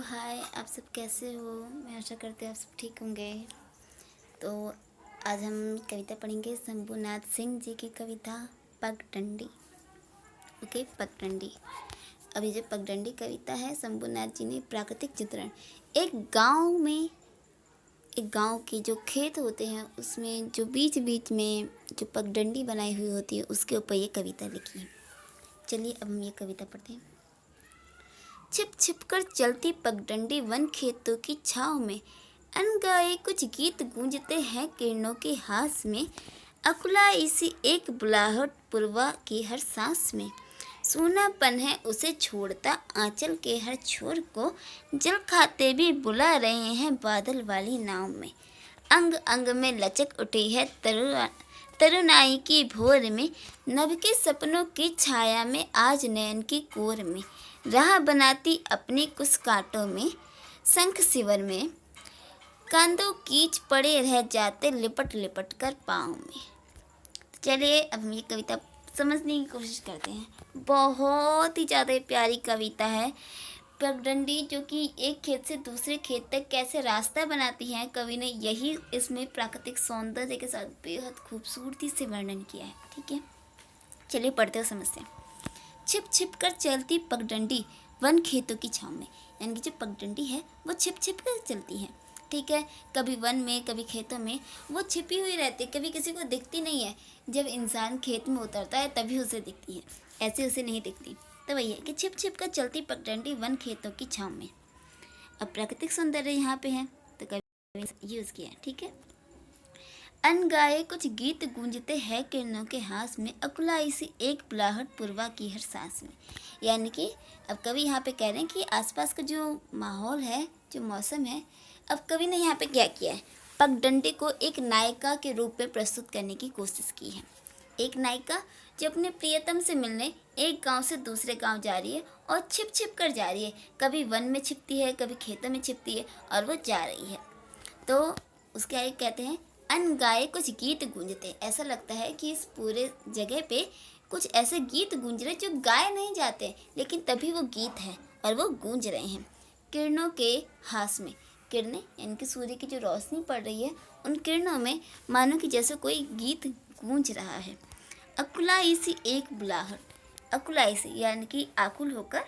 हाय, आप सब कैसे हो? मैं आशा करती हूँ आप सब ठीक होंगे। तो आज हम कविता पढ़ेंगे शंभुनाथ सिंह जी की कविता पगडंडी। ओके, पगडंडी। अब ये जो पगडंडी कविता है, शंभुनाथ जी ने प्राकृतिक चित्रण एक गांव के जो खेत होते हैं उसमें जो बीच बीच में जो पगडंडी बनाई हुई होती है उसके ऊपर ये कविता लिखी है। चलिए अब हम ये कविता पढ़ते हैं। छिप छिप कर चलती पगडंडी वन खेतों की छाँव में, अनगाए कुछ गीत गूंजते हैं किरणों के हास में। अकुलाई सी एक बुलाहट पुरवा की हर सांस में, सूनापन है उसे छोड़ता आंचल के हर छोर को। जल खाते भी बुला रहे हैं बादल वाली नाव में, अंग अंग में लचक उठी है तरुणाई की भोर में। नभ के सपनों की छाया में आज नयन की कोर में, राह बनाती अपनी कुछ कांटों में शंख शिवर में। कांदों कीच पड़े रह जाते लिपट लिपट कर पाँव में। चलिए अब हम ये कविता समझने की कोशिश करते हैं। बहुत ही ज़्यादा प्यारी कविता है। पगडंडी जो कि एक खेत से दूसरे खेत तक कैसे रास्ता बनाती है, कवि ने यही इसमें प्राकृतिक सौंदर्य के साथ बेहद खूबसूरती से वर्णन किया है। ठीक है, चलिए पढ़ते हो समझते हैं। छिप छिप कर चलती पगडंडी वन खेतों की छाँव में, यानी कि जो पगडंडी है वो छिप छिप कर चलती है। ठीक है, कभी वन में कभी खेतों में वो छिपी हुई रहती है, कभी किसी को दिखती नहीं है। जब इंसान खेत में उतरता है तभी उसे दिखती है, ऐसे उसे नहीं दिखती। तो वही है कि छिप छिप कर चलती पगडंडी वन खेतों की छाँव में। अब प्राकृतिक सौंदर्य यहाँ पे है तो कभी यूज़ किया है। ठीक है, अनगाए कुछ गीत गूंजते हैं किरणों के हास में, अकुलाई सी एक बुलाहट पुरवा की हर सांस में। यानी कि अब कवि यहाँ पे कह रहे हैं कि आसपास का जो माहौल है, जो मौसम है, अब कवि ने यहाँ पे क्या किया है, पगडंडी को एक नायिका के रूप में प्रस्तुत करने की कोशिश की है। एक नायिका जो अपने प्रियतम से मिलने एक गांव से दूसरे गांव जा रही है और छिप छिप कर जा रही है। कभी वन में छिपती है, कभी खेतों में छिपती है और वो जा रही है। तो उसके आगे कहते हैं अनगाए कुछ गीत गूंजते। ऐसा लगता है कि इस पूरे जगह पे कुछ ऐसे गीत गूंज रहे जो गाए नहीं जाते, लेकिन तभी वो गीत है और वो गूंज रहे हैं। किरणों के हास में, किरणें यानी कि सूर्य की जो रोशनी पड़ रही है उन किरणों में मानो कि जैसे कोई गीत गूंज रहा है। अकुलाई सी एक बुलाहट, अकुलाई सी यानी कि आकुल होकर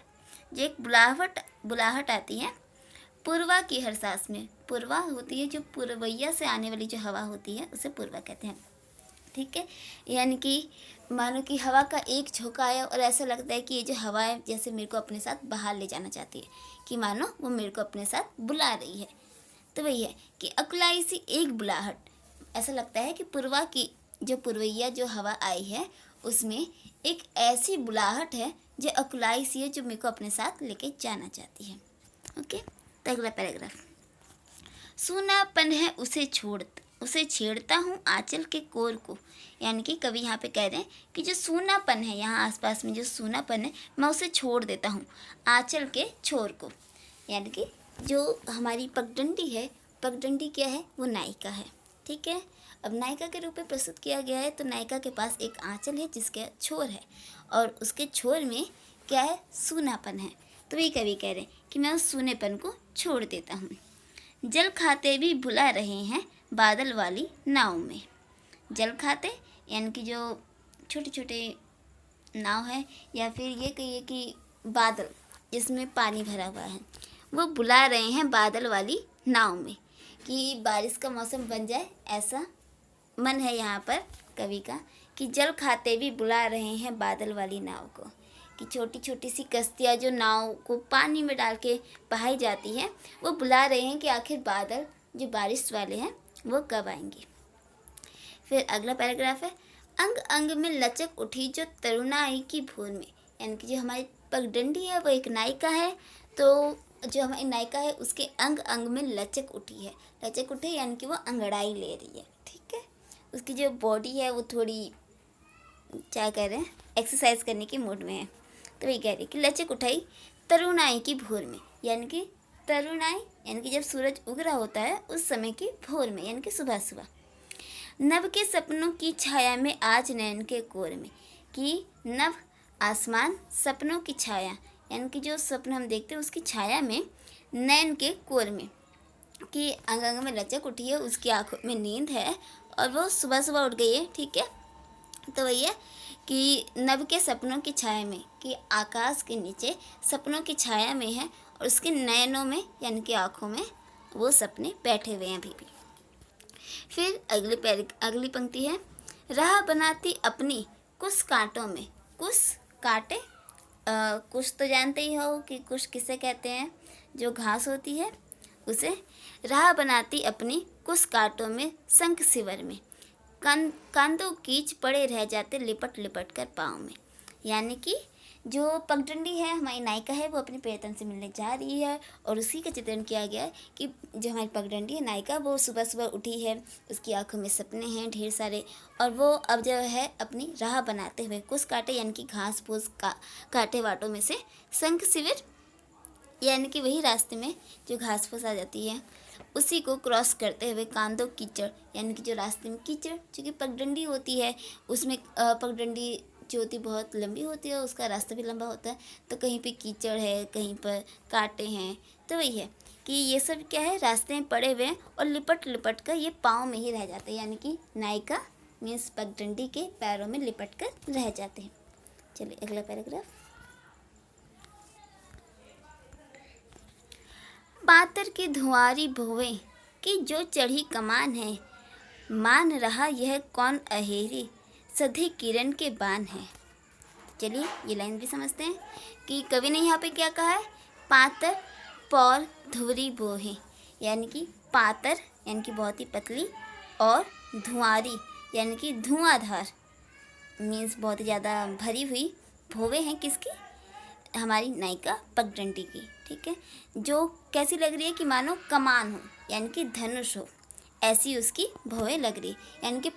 जो एक बुलाहट आती है पूर्वा की हर सांस में। पूर्वा होती है जो पूर्वैया से आने वाली जो हवा होती है उसे पूर्वा कहते हैं। ठीक है, यानी कि मानो कि हवा का एक झोंका आया और ऐसा लगता है कि ये जो हवा है जैसे मेरे को अपने साथ बाहर ले जाना चाहती है, कि मानो वो मेरे को अपने साथ बुला रही है। तो वही है कि अकुलाई सी एक बुलाहट, ऐसा लगता है कि पूर्वा की जो पूर्वैया जो हवा आई है उसमें एक ऐसी बुलाहट है जो अकुलाई सी है, जो मेरे को अपने साथ लेके जाना चाहती है। ओके, तो अगला पैराग्राफ। सूनापन है उसे छेड़ता हूँ आंचल के कोर को। यानी कि कवि यहाँ पे कह रहे हैं कि जो सूनापन है, यहाँ आसपास में जो सूनापन है, मैं उसे छोड़ देता हूँ आंचल के छोर को। यानी कि जो हमारी पगडंडी है, पगडंडी क्या है, वो नायिका है। ठीक है, अब नायिका के रूप में प्रस्तुत किया गया है। तो नायिका के पास एक आंचल है जिसके छोर है और उसके छोर में क्या है, सूनापन है। तो वही कवि कह रहे हैं कि मैं उस सूनेपन को छोड़ देता हूँ। जल खाते भी भुला रहे हैं बादल वाली नाव में। जल खाते यानी कि जो छोटे छोटे नाव है, या फिर ये कहिए कि बादल जिसमें पानी भरा हुआ है, वो बुला रहे हैं बादल वाली नाव में, कि बारिश का मौसम बन जाए, ऐसा मन है यहाँ पर कवि का। कि जल खाते भी बुला रहे हैं बादल वाली नाव को, कि छोटी छोटी सी कश्तियाँ जो नाव को पानी में डाल के बहाई जाती हैं, वो बुला रहे हैं कि आखिर बादल जो बारिश वाले हैं वो कब आएंगे। फिर अगला पैराग्राफ है, अंग अंग में लचक उठी जो तरुणाई की भोर में। यानी कि जो हमारी पगडंडी है वो एक नायिका है, तो जो हमारी नायिका है उसके अंग अंग में लचक उठी है। लचक उठे यानी कि वो अंगड़ाई ले रही है। ठीक है, उसकी जो बॉडी है वो थोड़ी क्या कह रहे हैं, एक्सरसाइज करने के मूड में है। तो वही कह रही कि लचक उठाई तरुणाई की भोर में। यानी कि तरुणाई यानी कि जब सूरज उग रहा होता है उस समय की भोर में, यानी कि सुबह सुबह। नभ के सपनों की छाया में आज नयन के कोर में, कि नभ आसमान, सपनों की छाया यानी कि जो सपन हम देखते हैं उसकी छाया में नैन के कोर में, कि अंग अंग में लचक उठी है, उसकी आंखों में नींद है और वो सुबह सुबह उठ गई है। ठीक है, तो वही है कि नभ के सपनों की छाया में, कि आकाश के नीचे सपनों की छाया में है और उसके नयनों में यानी कि आँखों में वो सपने बैठे हुए हैं अभी भी। फिर अगली पंक्ति है, राह बनाती अपनी कुछ कांटों में। कुछ कांटे, कुछ तो जानते ही हो कि कुछ किसे कहते हैं, जो घास होती है उसे। राह बनाती अपनी कुछ कांटों में शंख शिवर में, कंधों कीच पड़े रह जाते लिपट लिपट कर पाँव में। यानी कि जो पगडंडी है, हमारी नायिका है, वो अपनी प्रियतम से मिलने जा रही है और उसी का चित्रण किया गया है कि जो हमारी पगडंडी है नायिका, वो सुबह सुबह उठी है, उसकी आंखों में सपने हैं ढेर सारे, और वो अब जो है अपनी राह बनाते हुए कुछ कांटे यानी कि घास फूस कांटे वाटों में से शंख शिविर यानी कि वही रास्ते में जो घास फूस आ जाती है उसी को क्रॉस करते हुए कांदो कीचड़ यानी कि जो रास्ते में कीचड़, चूँकि पगडंडी होती है उसमें पगडंडी जो होती बहुत लंबी होती है, उसका रास्ता भी लंबा होता है, तो कहीं पे कीचड़ है, कहीं पर कांटे हैं, तो वही है कि ये सब क्या है, रास्ते में पड़े हुए हैं और लिपट लिपट कर ये पाँव में ही रह जाते हैं, यानी कि नायिका मीन्स पगडंडी के पैरों में लिपट कर रह जाते हैं। चलिए अगला पैराग्राफ। पातर की धुआरी भोवे की जो चढ़ी कमान है, मान रहा यह कौन अहेरी सधी किरण के बान है। चलिए ये लाइन भी समझते हैं कि कवि ने यहाँ पे क्या कहा है, पातर पौर धुवरी बोहे, यानी कि पातर यानी कि बहुत ही पतली, और धुआरी यानी कि धुआंधार मीन्स बहुत ही ज़्यादा भरी हुई भोवे हैं किसकी, हमारी नायिका पगडंडी की। ठीक है, जो कैसी लग रही है कि मानो कमान हो यानी कि धनुष हो, ऐसी उसकी भवें लग रही, यानी कि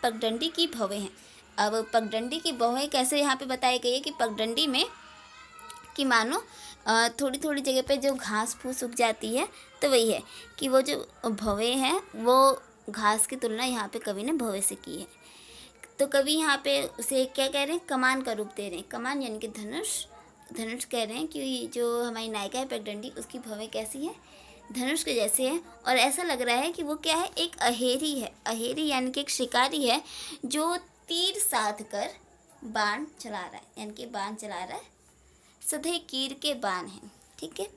पगडंडी की भवें हैं। अब पगडंडी की भवें कैसे यहाँ पे बताई गई है कि पगडंडी में कि मानो थोड़ी थोड़ी जगह पे जो घास फूस उग जाती है, तो वही है कि वो जो भवें हैं वो घास की तुलना यहाँ पे कवि ने भवें से की है। तो कवि यहाँ पे उसे क्या कह रहे हैं, कमान का रूप दे रहे हैं। कमान यानी कि धनुष कह रहे हैं कि जो हमारी नायिका है पगडंडी, उसकी भवें कैसी है, धनुष के जैसे है, और ऐसा लग रहा है कि वो क्या है, एक अहेरी है। अहेरी यानी कि एक शिकारी है जो तीर साध कर बाण चला रहा है, यानी कि बाण चला रहा है, सधे कीर के बाण हैं। ठीक है,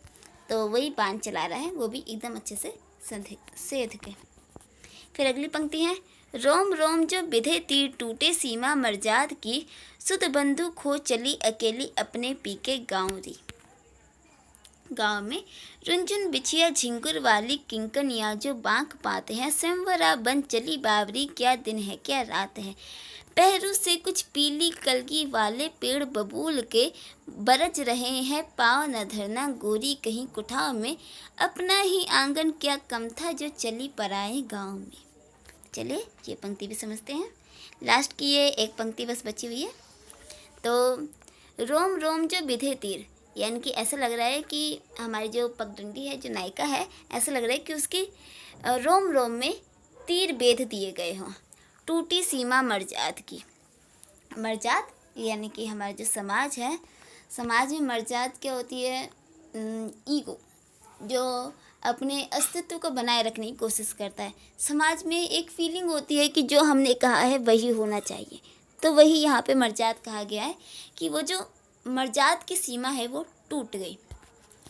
तो वही बाण चला रहा है, वो भी एकदम अच्छे से सेध के। फिर अगली पंक्ति है, रोम रोम जो बिधे तीर टूटे सीमा मर्जाद की, सुध बंधु खो चली अकेली अपने पीके गाँव री। गाँव में रुंझुन बिछिया झिंगुर वाली किंकनिया जो बांक पाते हैं, संवरा बन चली बावरी, क्या दिन है क्या रात है, पहरू से कुछ पीली कलगी वाले पेड़ बबूल के बरज रहे हैं, पाँव न धरना गोरी कहीं कुठाव में, अपना ही आंगन क्या कम था जो चली पराए गाँव में। चलिए ये पंक्ति भी समझते हैं, लास्ट की ये एक पंक्ति बस बची हुई है। तो रोम रोम जो बिधे तीर, यानी कि ऐसा लग रहा है कि हमारी जो पगडंडी है, जो नायिका है, ऐसा लग रहा है कि उसकी रोम रोम में तीर बेध दिए गए हों, टूटी सीमा मर्जाद की। मर्जाद यानी कि हमारा जो समाज है, समाज में मर्जाद क्या होती है, ईगो, जो अपने अस्तित्व को बनाए रखने की कोशिश करता है। समाज में एक फीलिंग होती है कि जो हमने कहा है वही होना चाहिए, तो वही यहाँ पे मर्जाद कहा गया है कि वो जो मर्जाद की सीमा है वो टूट गई।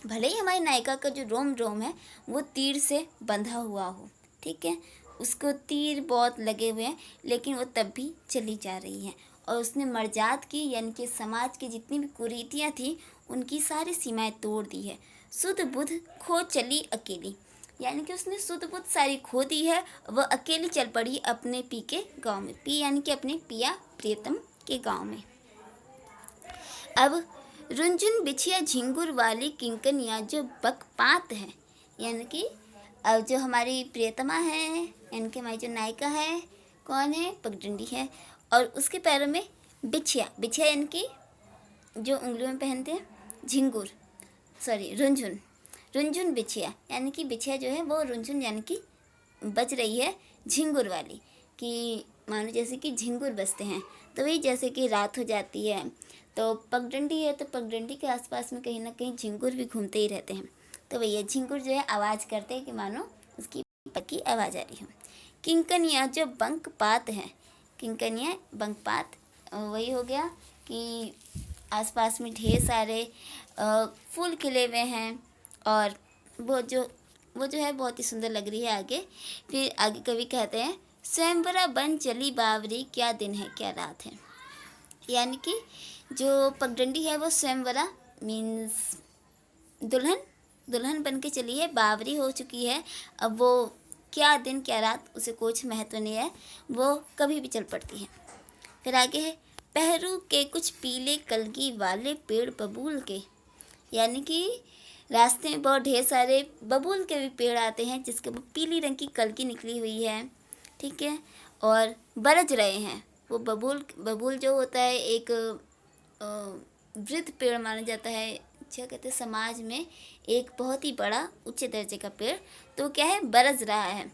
भले ही हमारी नायिका का जो रोम रोम है वो तीर से बंधा हुआ हो, ठीक है, उसको तीर बहुत लगे हुए हैं, लेकिन वो तब भी चली जा रही है, और उसने मर्जाद की यानी कि समाज की जितनी भी कुरीतियाँ थी उनकी सारी सीमाएं तोड़ दी है। सुध बुध खो चली अकेली, यानी कि उसने सुध बुध सारी खो दी है, वह अकेली चल पड़ी अपने पी के गाँव में। पी यानी कि अपने पिया प्रियतम के गाँव में। अब रुंझुन बिछिया झिंगुर वाली किंकनिया जो बकपात है, यानी कि अब जो हमारी प्रियतमा है, यानी कि हमारी जो नायिका है, कौन है, पगडंडी है, और उसके पैरों में बिछिया, बिछिया यानी कि जो उंगलियों में पहनते हैं, झिंगुर रुंझुन, रुंझुन बिछिया यानी कि बिछिया जो है वो रुंझुन यानी कि बज रही है झिंगुर वाली, कि मानो जैसे कि झिंगुर बजते हैं, तो वही जैसे कि रात हो जाती है तो पगडंडी है, तो पगडंडी के आसपास में कहीं ना कहीं झिंगुर भी घूमते ही रहते हैं, तो भैया झिंगुर जो है आवाज़ करते हैं कि मानो उसकी की आवाज़ आ रही हो। किंकनिया जो बंकपात है, किंकनिया बंकपात वही हो गया कि आसपास में ढेर सारे फूल खिले हुए हैं और वो जो है बहुत ही सुंदर लग रही है आगे। फिर आगे कवि कहते हैं स्वयंवरा बन चली बावरी, क्या दिन है क्या रात है। यानी कि जो पगडंडी है वो स्वयंवरा मीन्स दुल्हन बन के चली है, बावरी हो चुकी है। अब वो क्या दिन क्या रात उसे कुछ महत्व नहीं है, वो कभी भी चल पड़ती है। फिर आगे है पहरू के कुछ पीले कलगी वाले पेड़ बबूल के। यानी कि रास्ते में बहुत ढेर सारे बबूल के भी पेड़ आते हैं जिसके पीली रंग की कलगी निकली हुई है, ठीक है, और बरज रहे हैं। वो बबूल जो होता है एक वृद्ध पेड़ माना जाता है, क्या कहते हैं समाज में, एक बहुत ही बड़ा उच्च दर्जे का पेड़। तो क्या है, बरस रहा है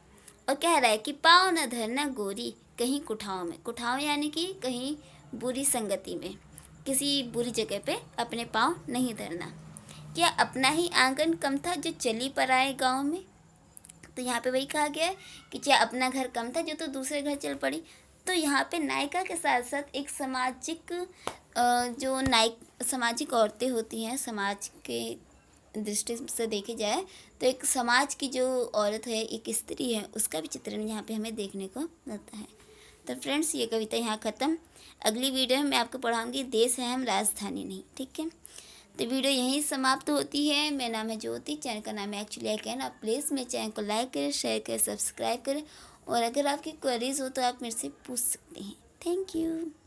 और कह रहा है कि पाँव न धरना गोरी कहीं कुठाओं में। कुठाओं यानी कि कहीं बुरी संगति में, किसी बुरी जगह पे अपने पाँव नहीं धरना। क्या अपना ही आंगन कम था जो चली पर आए गाँव में। तो यहाँ पे वही कहा गया है कि क्या अपना घर कम था जो तो दूसरे घर चल पड़ी। तो यहाँ पे नायिका के साथ साथ एक सामाजिक जो सामाजिक औरतें होती हैं, समाज के दृष्टि से देखे जाए तो एक समाज की जो औरत है, एक स्त्री है, उसका भी चित्रण यहाँ पे हमें देखने को मिलता है। तो फ्रेंड्स ये कविता यहाँ ख़त्म। अगली वीडियो में मैं आपको पढ़ाऊँगी देश है हम राजधानी नहीं, ठीक है। तो वीडियो यहीं समाप्त होती है। मेरा नाम है ज्योति, चैनल का नाम है एक्चुअली आई कैन। आप प्लीज़ मेरे चैनल को लाइक करें, शेयर करें, सब्सक्राइब करें और अगर आपकी क्वेरीज हो तो आप मेरे से पूछ सकते हैं। Thank you.